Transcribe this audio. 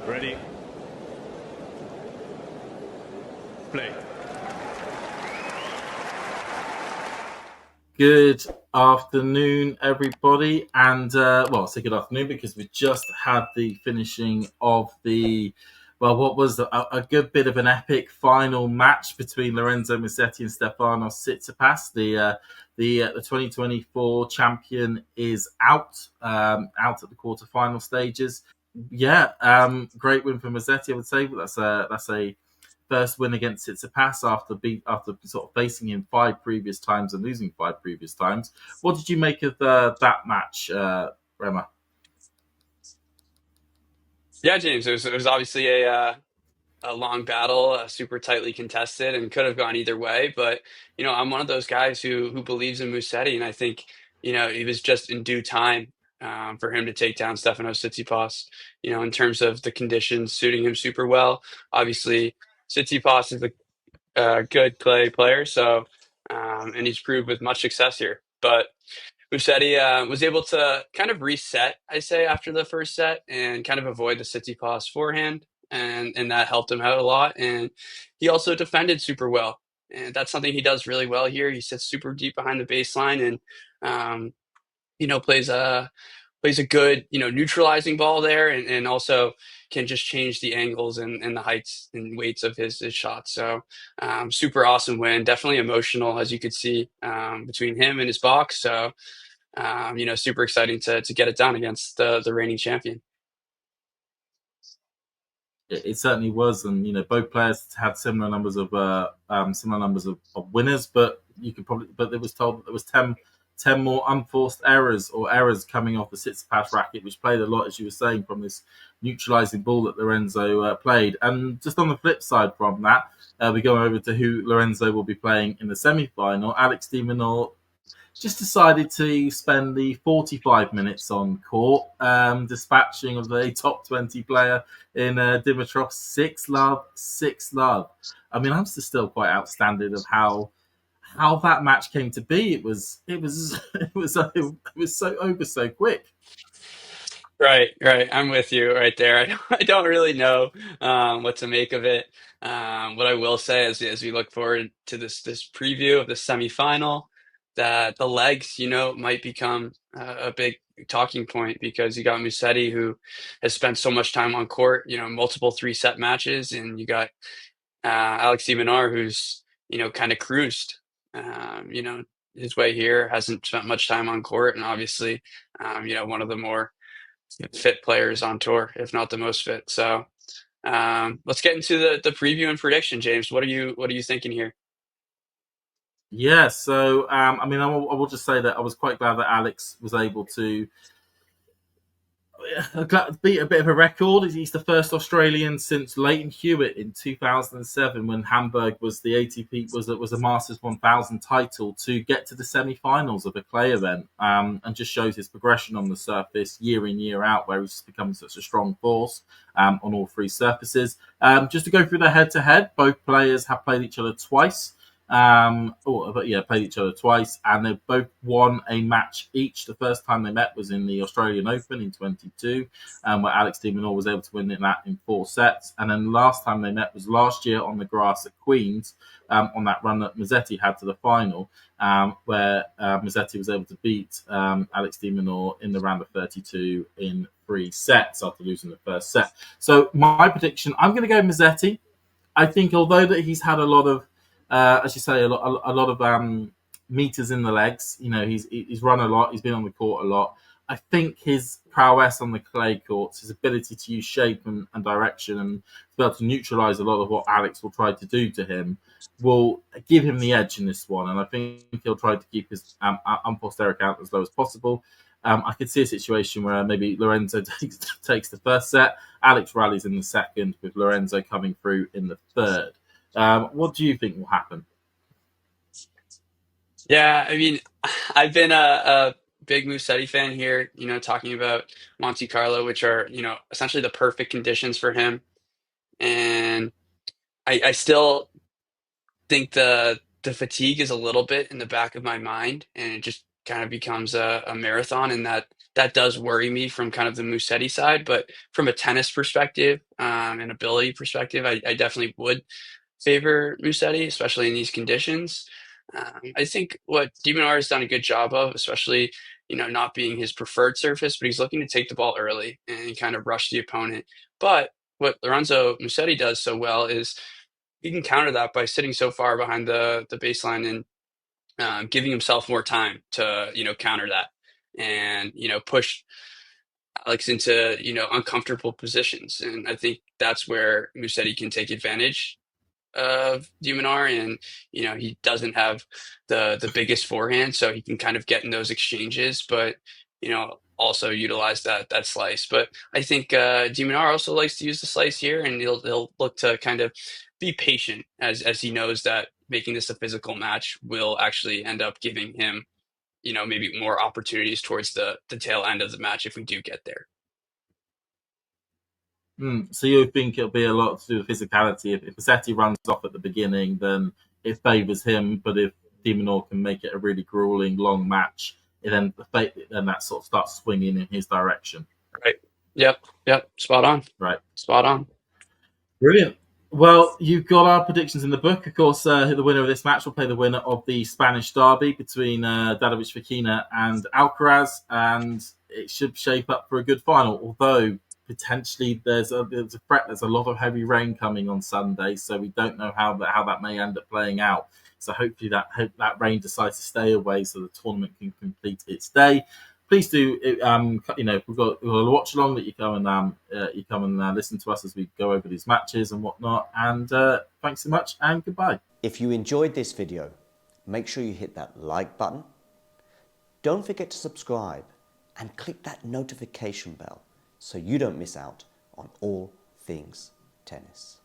Ready, play. Good afternoon, everybody, and well, say good afternoon because we just had the finishing of what was a good bit of an epic final match between Lorenzo Musetti and Stefanos Tsitsipas. The 2024 champion is out at the quarterfinal stages. Yeah, great win for Musetti, I would say, but that's a first win against Tsitsipas after sort of facing him five previous times and losing five previous times. What did you make of that match, Rema? Yeah, James, it was obviously a long battle, super tightly contested, and could have gone either way. But I'm one of those guys who believes in Musetti, and I think it was just in due time for him to take down Stefanos Tsitsipas. In terms of the conditions suiting him super well. Obviously, Tsitsipas is a good clay player, so and he's proved with much success here. But Musetti was able to kind of reset, I say, after the first set and kind of avoid the Tsitsipas forehand, and that helped him out a lot. And he also defended super well, and that's something he does really well here. He sits super deep behind the baseline and um, plays a good neutralizing ball there, and also can just change the angles and the heights and weights of his shots. So super awesome win, definitely emotional as you could see between him and his box. So super exciting to get it done against the reigning champion. It certainly was, and both players had similar numbers of winners, but it was told that there was 10 more unforced errors or errors coming off the Tsitsipas racket, which played a lot, as you were saying, from this neutralising ball that Lorenzo played. And just on the flip side from that, we go over to who Lorenzo will be playing in the semi-final. Alex de Minaur just decided to spend the 45 minutes on court, dispatching of the top 20 player in Dimitrov 6-love, 6-love. I mean, I'm still quite outstanding of how that match came to be. It was so over so quick. Right, right. I'm with you right there. I don't really know what to make of it. What I will say as we look forward to this preview of the semifinal, that the legs, might become a big talking point because you got Musetti who has spent so much time on court, multiple three-set matches, and you got Alex de Minaur who's kind of cruised, his way here, hasn't spent much time on court, and obviously, one of the more fit players on tour, if not the most fit. So let's get into the preview and prediction, James. What are you thinking here? Yeah, so I mean, I will just say that I was quite glad that Alex was able to beat a bit of a record. He's the first Australian since Leighton Hewitt in 2007, when Hamburg was the ATP was a Masters 1000 title, to get to the semi-finals of a clay event, and just shows his progression on the surface year in year out, where he's become such a strong force on all three surfaces. Just to go through the head-to-head, both players have played each other twice. Played each other twice, and they've both won a match each. The first time they met was in the Australian Open in 22, where Alex de Minaur was able to win that in 4 sets. And then the last time they met was last year on the grass at Queen's, on that run that Musetti had to the final, where Musetti was able to beat Alex de Minaur in the round of 32 in 3 sets after losing the first set. So my prediction, I'm going to go Musetti. I think although that he's had a lot of, as you say, a lot of meters in the legs. He's run a lot. He's been on the court a lot. I think his prowess on the clay courts, his ability to use shape and direction, and to be able to neutralise a lot of what Alex will try to do to him, will give him the edge in this one. And I think he'll try to keep his unforced error count as low as possible. I could see a situation where maybe Lorenzo takes the first set, Alex rallies in the second, with Lorenzo coming through in the third. What do you think will happen? Yeah, I mean, I've been a big Musetti fan here, talking about Monte Carlo, which are, essentially the perfect conditions for him. And I still think the fatigue is a little bit in the back of my mind, and it just kind of becomes a marathon in that that does worry me from kind of the Musetti side. But from a tennis perspective and ability perspective, I definitely would favor Musetti, especially in these conditions. I think what Minaur has done a good job of, especially not being his preferred surface, but he's looking to take the ball early and kind of rush the opponent. But what Lorenzo Musetti does so well is he can counter that by sitting so far behind the baseline and giving himself more time to counter that and push Alex into uncomfortable positions. And I think that's where Musetti can take advantage of Minaur, and he doesn't have the biggest forehand, so he can kind of get in those exchanges, but also utilize that slice. But I think Minaur also likes to use the slice here, and he'll look to kind of be patient as he knows that making this a physical match will actually end up giving him maybe more opportunities towards the tail end of the match if we do get there. So you think it'll be a lot to do with physicality. If Musetti runs off at the beginning, then it favours him. But if de Minaur can make it a really grueling, long match, then that sort of starts swinging in his direction. Right. Yep. Spot on. Right. Spot on. Brilliant. Well, you've got our predictions in the book. Of course, the winner of this match will play the winner of the Spanish derby between Dadovic Fokina and Alcaraz, and it should shape up for a good final. Although potentially there's a threat. There's a lot of heavy rain coming on Sunday, so we don't know how that may end up playing out. So hopefully that rain decides to stay away, so the tournament can complete its day. Please do, we've got a watch along that you come and listen to us as we go over these matches and whatnot. And thanks so much, and goodbye. If you enjoyed this video, make sure you hit that like button. Don't forget to subscribe and click that notification bell so you don't miss out on all things tennis.